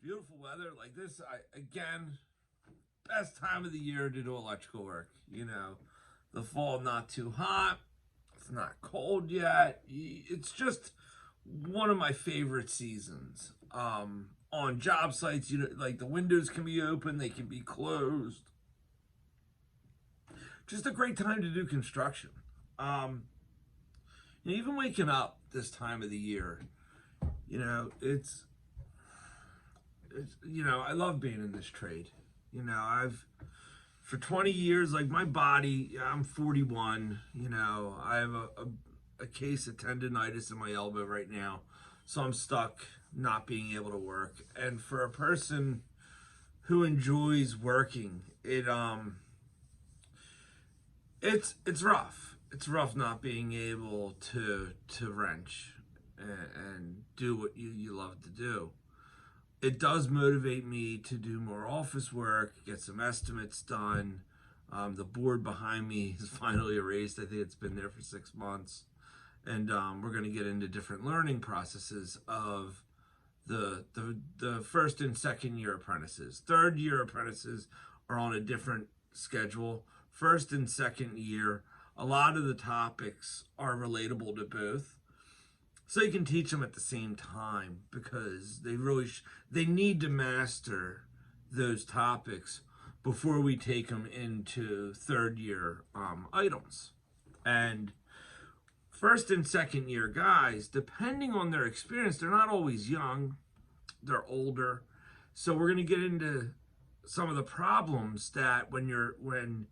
beautiful weather like this, again, best time of the year to do electrical work. The fall not too hot, it's not cold yet. It's just one of my favorite seasons. On job sites, like the windows can be open, they can be closed. Just a great time to do construction. Even waking up this time of the year, I love being in this trade. I've for 20 years, like my body, I'm 41. I have a case of tendonitis in my elbow right now, so I'm stuck not being able to work. And for a person who enjoys working, it's rough. It's rough not being able to wrench and do what you love to do. It does motivate me to do more office work, get some estimates done. The board behind me is finally erased. I think it's been there for 6 months. And we're going to get into different learning processes of the first and second year apprentices. Third year apprentices are on a different schedule. First and second year, a lot of the topics are relatable to both. So you can teach them at the same time because they need to master those topics before we take them into third year items. And first and second year guys, depending on their experience, they're not always young, they're older. So we're going to get into some of the problems that when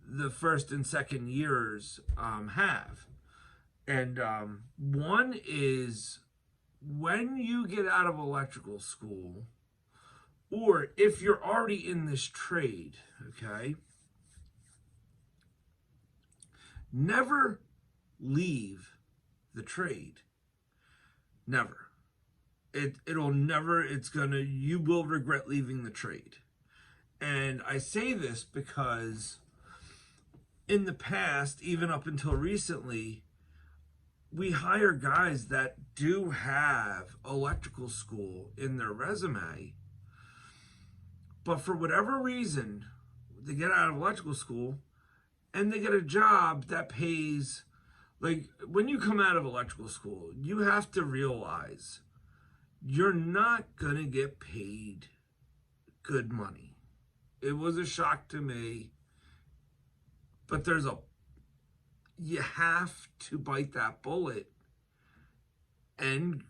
the first and second years have. And one is when you get out of electrical school, or if you're already in this trade, okay, never leave the trade. Never. You will regret leaving the trade. And I say this because in the past, even up until recently, we hire guys that do have electrical school in their resume, but for whatever reason, they get out of electrical school and they get a job that pays, like when you come out of electrical school, you have to realize you're not going to get paid good money. It was a shock to me, but you have to bite that bullet and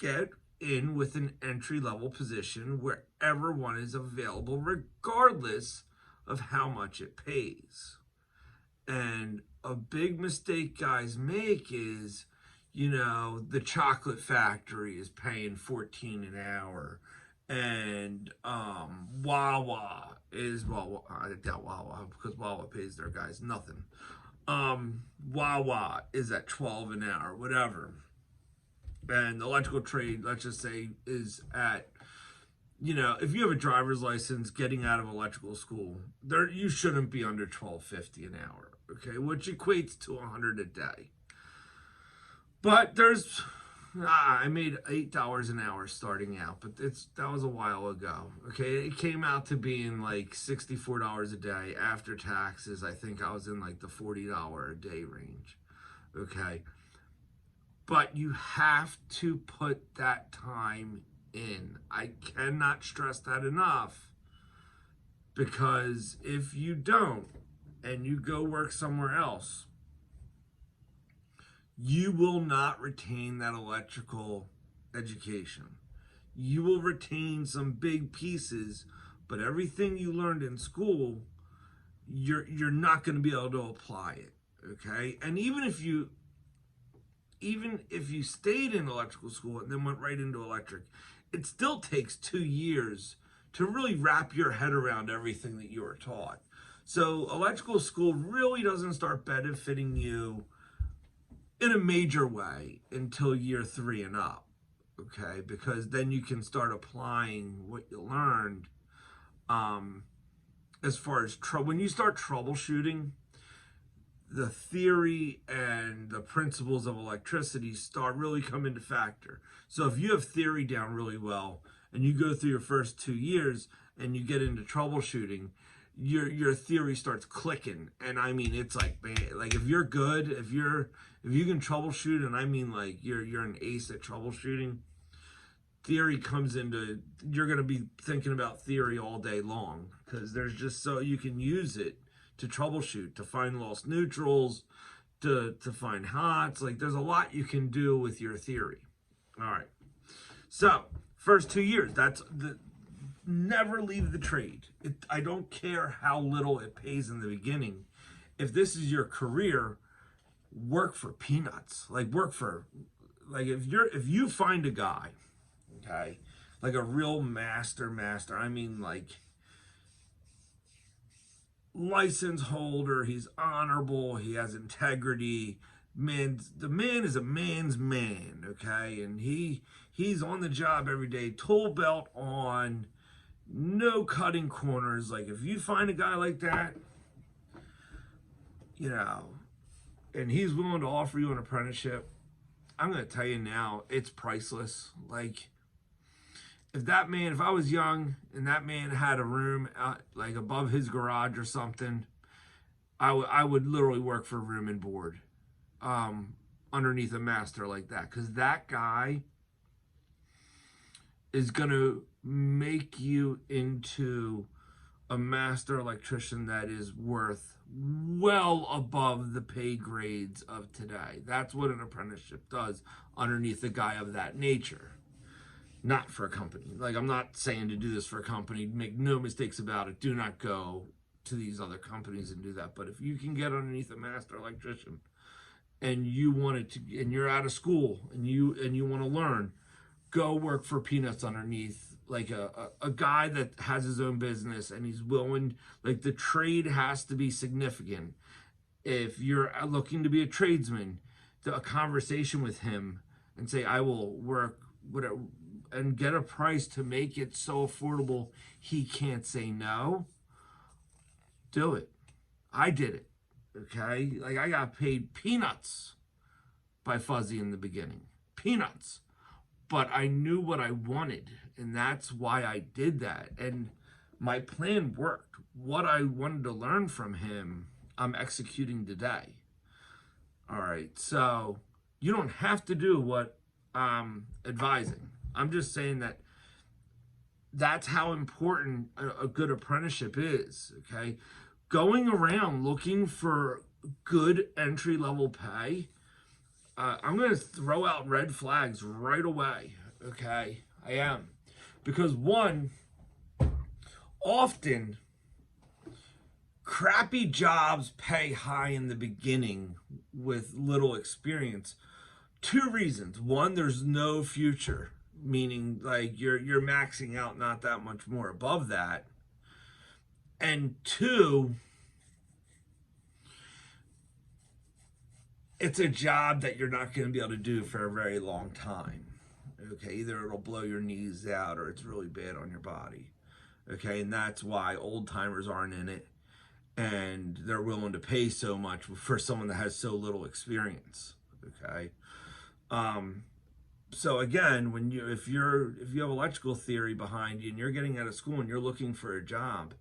get in with an entry-level position wherever one is available, regardless of how much it pays. And a big mistake guys make is, the chocolate factory is paying $14 an hour. And Wawa is, well, I doubt Wawa, because Wawa pays their guys nothing. Wawa is at 12 an hour, whatever. And the electrical trade, let's just say, is at, if you have a driver's license getting out of electrical school, you shouldn't be under $12.50 an hour, okay, which equates to $100 a day. But I made $8 an hour starting out, but that was a while ago. Okay, it came out to being like $64 a day after taxes. I think I was in like the $40 a day range. Okay, but you have to put that time in. I cannot stress that enough, because if you don't and you go work somewhere else, you will not retain that electrical education. You will retain some big pieces, but everything you learned in school, you're not going to be able to apply it, okay? And even if you stayed in electrical school and then went right into electric, it still takes 2 years to really wrap your head around everything that you were taught. So electrical school really doesn't start benefiting you in a major way until year 3 and up, okay? Because then you can start applying what you learned. As far as when you start troubleshooting, the theory and the principles of electricity start really come into factor. So if you have theory down really well and you go through your first 2 years and you get into troubleshooting, your theory starts clicking. And I mean, it's like, man, like if you're good, if you can troubleshoot, and I mean like you're an ace at troubleshooting, theory comes into, you're going to be thinking about theory all day long, because there's just, so you can use it to troubleshoot, to find lost neutrals, to find hots. Like there's a lot you can do with your theory. All right. So first 2 years, never leave the trade. I don't care how little it pays in the beginning. If this is your career, work for peanuts. Like if you find a guy, okay, like a real master, I mean like license holder, he's honorable, he has integrity, man, the man is a man's man, okay, and he's on the job every day, tool belt on, no cutting corners. Like if you find a guy like that, you know, and he's willing to offer you an apprenticeship, I'm going to tell you now, it's priceless. Like if I was young and that man had a room like above his garage or something, I would literally work for room and board underneath a master like that, because that guy is going to make you into a master electrician that is worth well above the pay grades of today. That's what an apprenticeship does underneath a guy of that nature. Not for a company. Like, I'm not saying to do this for a company. Make no mistakes about it. Do not go to these other companies and do that. But if you can get underneath a master electrician and you want it to, and you're out of school and you want to learn, go work for peanuts underneath like a guy that has his own business and he's willing. Like the trade has to be significant. If you're looking to be a tradesman, a conversation with him and say, I will work whatever, and get a price to make it so affordable he can't say no, do it. I did it, okay? Like I got paid peanuts by Fuzzy in the beginning. Peanuts. But I knew what I wanted, and that's why I did that. And my plan worked. What I wanted to learn from him, I'm executing today. All right, so you don't have to do what I'm advising. I'm just saying that that's how important a good apprenticeship is, okay? Going around looking for good entry-level pay, I'm going to throw out red flags right away, okay? I am. Because one, often crappy jobs pay high in the beginning with little experience. 2 reasons. One, there's no future, meaning like you're maxing out not that much more above that. And 2, it's a job that you're not going to be able to do for a very long time. Okay, either it'll blow your knees out or it's really bad on your body. Okay, and that's why old timers aren't in it, and they're willing to pay so much for someone that has so little experience. Okay. So again, if you have electrical theory behind you and you're getting out of school and you're looking for a job,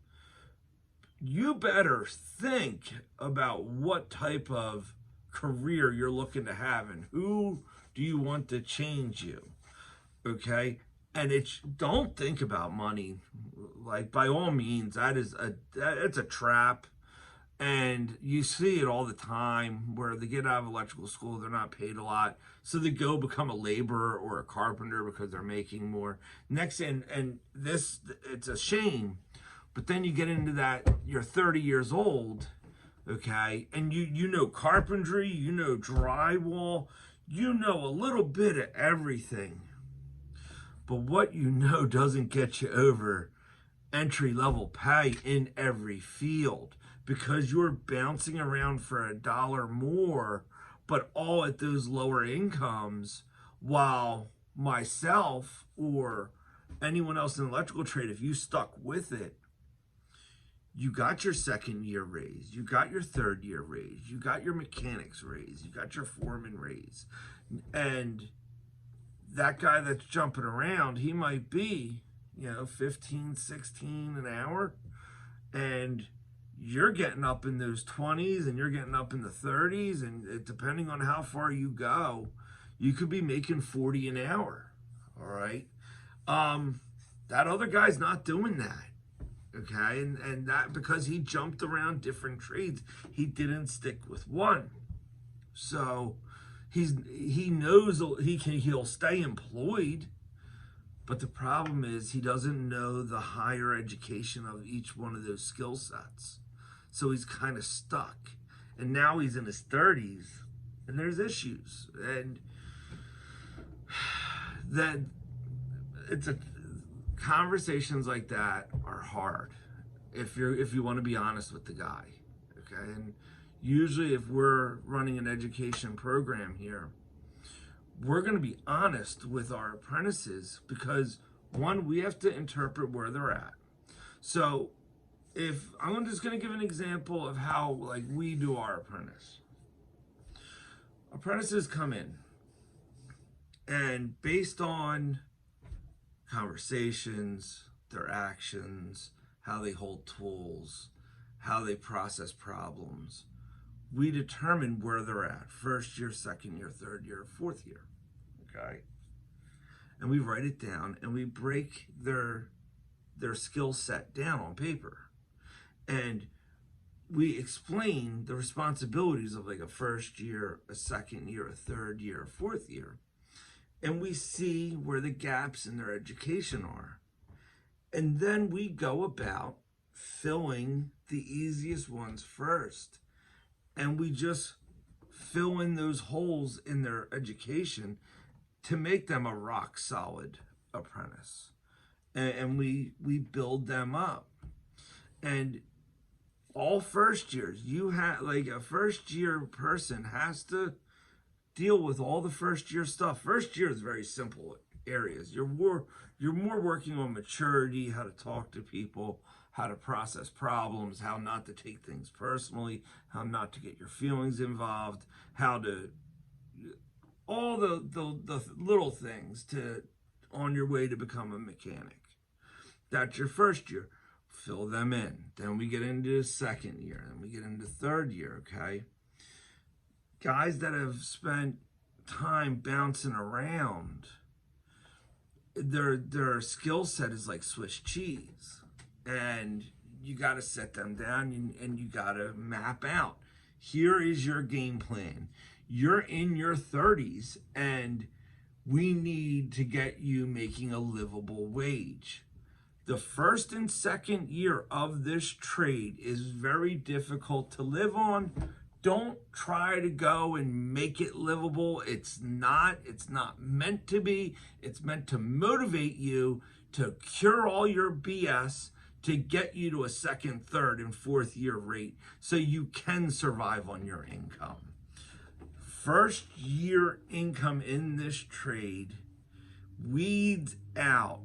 you better think about what type of career you're looking to have and who do you want to change you. Okay. And don't think about money. Like, by all means, it's a trap. And you see it all the time where they get out of electrical school, they're not paid a lot. So they go become a laborer or a carpenter because they're making more. It's a shame. But then you get into that, you're 30 years old, okay? And you know carpentry, you know drywall, you know a little bit of everything. But what you know doesn't get you over entry-level pay in every field, because you're bouncing around for $1 more, but all at those lower incomes, while myself or anyone else in the electrical trade, if you stuck with it, you got your 2nd year raise, you got your 3rd year raise, you got your mechanics raise, you got your foreman raise. And that guy that's jumping around, he might be, 15, 16 an hour. And you're getting up in those 20s and you're getting up in the 30s. And depending on how far you go, you could be making 40 an hour. All right. That other guy's not doing that. Okay. And that because he jumped around different trades, he didn't stick with one. So he knows he'll stay employed, but the problem is he doesn't know the higher education of each one of those skill sets. So he's kind of stuck. And now he's in his 30s and there's issues. And then conversations like that are hard if you want to be honest with the guy. Okay. And usually if we're running an education program here, we're going to be honest with our apprentices because one, we have to interpret where they're at. So if I'm just going to give an example of how we do our apprentices come in, and based on conversations, their actions, how they hold tools, how they process problems, we determine where they're at: first year, second year, third year, fourth year. Okay. And we write it down and we break their skill set down on paper. And we explain the responsibilities of a first year, a second year, a third year, a fourth year. And we see where the gaps in their education are. And then we go about filling the easiest ones first. And we just fill in those holes in their education to make them a rock solid apprentice. And we build them up. And all first years, you have a first year person has to deal with all the first year stuff. First year is very simple areas. You're more working on maturity, how to talk to people, how to process problems, how not to take things personally, how not to get your feelings involved, how to all the little things on your way to become a mechanic. That's your first year. Fill them in. Then we get into second year, and we get into third year. Okay. Guys that have spent time bouncing around, their skill set is like Swiss cheese, and you got to set them down and you got to map out. Here is your game plan. You're in your 30s and we need to get you making a livable wage. The first and second year of this trade is very difficult to live on. Don't try to go and make it livable. It's not meant to be. It's meant to motivate you to cure all your BS, to get you to a second, third, and fourth year rate so you can survive on your income. First year income in this trade weeds out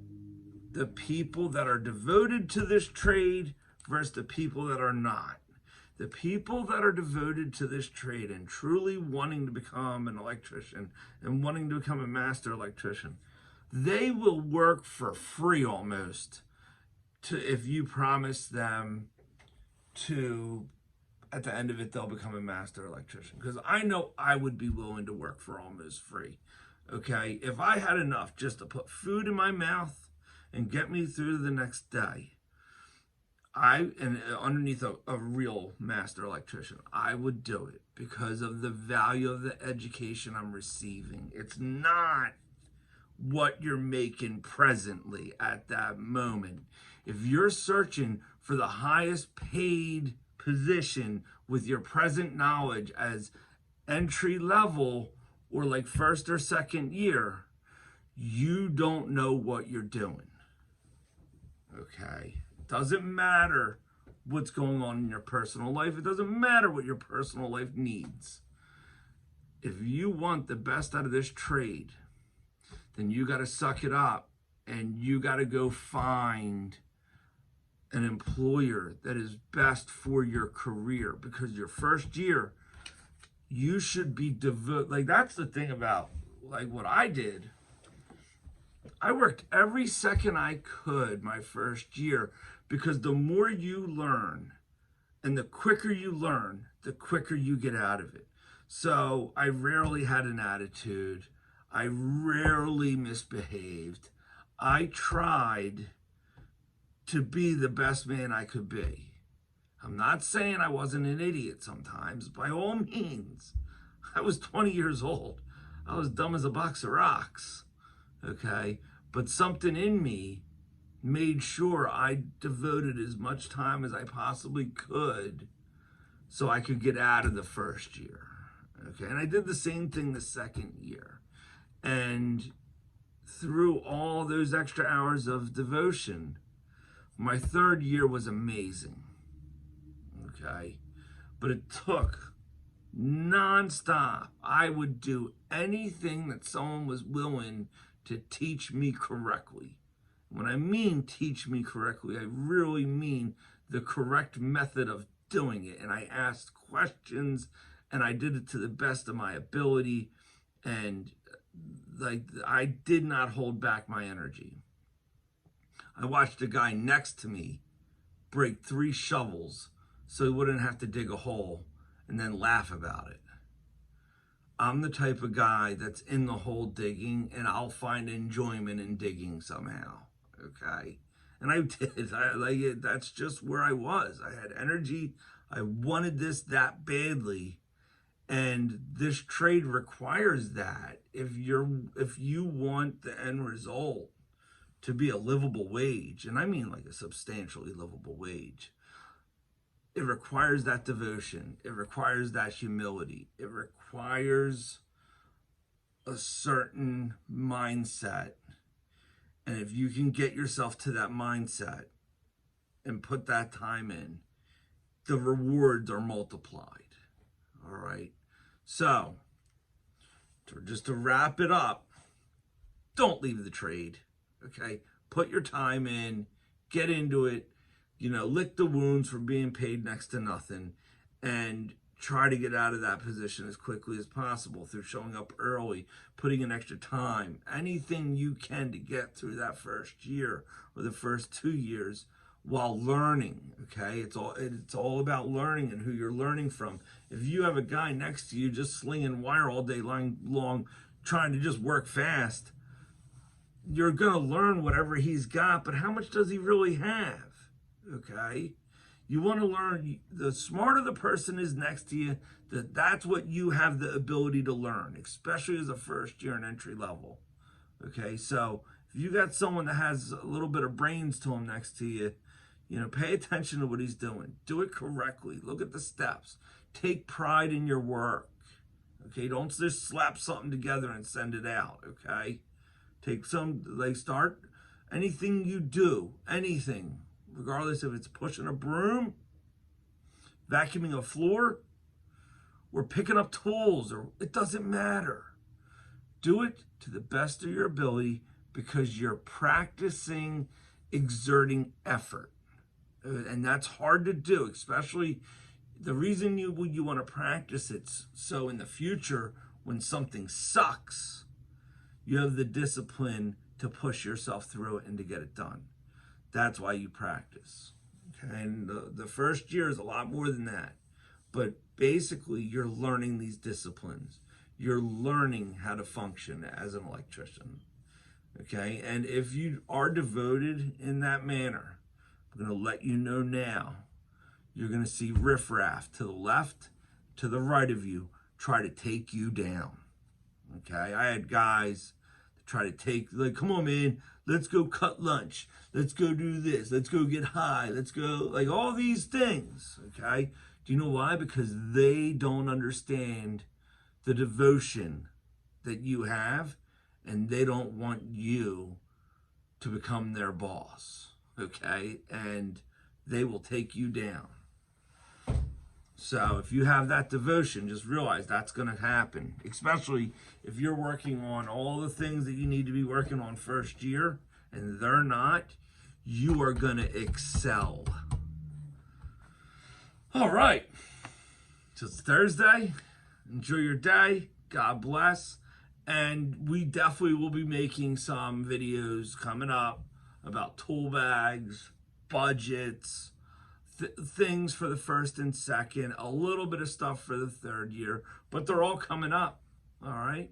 the people that are devoted to this trade versus the people that are not. The people that are devoted to this trade and truly wanting to become an electrician and wanting to become a master electrician, they will work for free almost if you promise them to, at the end of it, they'll become a master electrician. Because I know I would be willing to work for almost free. Okay, if I had enough just to put food in my mouth and get me through the next day, underneath a real master electrician, I would do it because of the value of the education I'm receiving. It's not what you're making presently at that moment. If you're searching for the highest paid position with your present knowledge as entry level or like first or second year, you don't know what you're doing. Okay? Doesn't matter what's going on in your personal life. It doesn't matter what your personal life needs. If you want the best out of this trade, then you got to suck it up and you got to go find an employer that is best for your career, because your first year, you should be devoted. Like, that's the thing about like what I did. I worked every second I could my first year, because the more you learn and the quicker you learn, the quicker you get out of it. So I rarely had an attitude. I rarely misbehaved. I tried to be the best man I could be. I'm not saying I wasn't an idiot sometimes. By all means. I was 20 years old. I was dumb as a box of rocks. Okay? But something in me made sure I devoted as much time as I possibly could so I could get out of the first year. Okay? And I did the same thing the second year. And through all those extra hours of devotion, my third year was amazing. Okay? But it took nonstop. I would do anything that someone was willing to teach me correctly. When I mean teach me correctly, I really mean the correct method of doing it. And I asked questions, and I did it to the best of my ability. And like, I did not hold back my energy. I watched a guy next to me break 3 shovels so he wouldn't have to dig a hole and then laugh about it. I'm the type of guy that's in the hole digging, and I'll find enjoyment in digging somehow. Okay? And I did. That's just where I was. I had energy. I wanted this that badly. And this trade requires that. If you want the end result to be a livable wage, and I mean like a substantially livable wage, it requires that devotion. It requires that humility. It requires a certain mindset. And if you can get yourself to that mindset and put that time in, the rewards are multiplied. All right? So, just to wrap it up, don't leave the trade. Okay? Put your time in. Get into it. Lick the wounds for being paid next to nothing, and try to get out of that position as quickly as possible through showing up early, putting in extra time, anything you can to get through that first year or the first 2 years while learning. Okay? It's all about learning and who you're learning from. If you have a guy next to you just slinging wire all day long trying to just work fast, you're going to learn whatever he's got, but how much does he really have? Okay? You want to learn, the smarter the person is next to you, that's what you have the ability to learn, especially as a first year and entry level. Okay? So if you got someone that has a little bit of brains to him next to you, pay attention to what he's doing. Do it correctly. Look at the steps. Take pride in your work. Okay? Don't just slap something together and send it out. Okay? Start anything you do, anything, regardless if it's pushing a broom, vacuuming a floor, or picking up tools, or it doesn't matter. Do it to the best of your ability because you're practicing exerting effort. And that's hard to do, especially the reason you want to practice it so in the future when something sucks, you have the discipline to push yourself through it and to get it done. That's why you practice. Okay? And the first year is a lot more than that. But basically, you're learning these disciplines. You're learning how to function as an electrician. Okay? And if you are devoted in that manner, I'm going to let you know now, you're going to see riffraff to the left, to the right of you, try to take you down. Okay? I had guys that try to take, come on, man, let's go cut lunch. Let's go do this. Let's go get high. Let's go, all these things. Okay? Do you know why? Because they don't understand the devotion that you have, and they don't want you to become their boss. Okay? And they will take you down. So if you have that devotion, just realize that's going to happen, especially if you're working on all the things that you need to be working on first year and they're not, you are going to excel. All right. So it's Thursday. Enjoy your day. God bless. And we definitely will be making some videos coming up about tool bags, budgets, things for the first and second, a little bit of stuff for the third year, but they're all coming up. All right.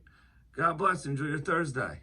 God bless. Enjoy your Thursday.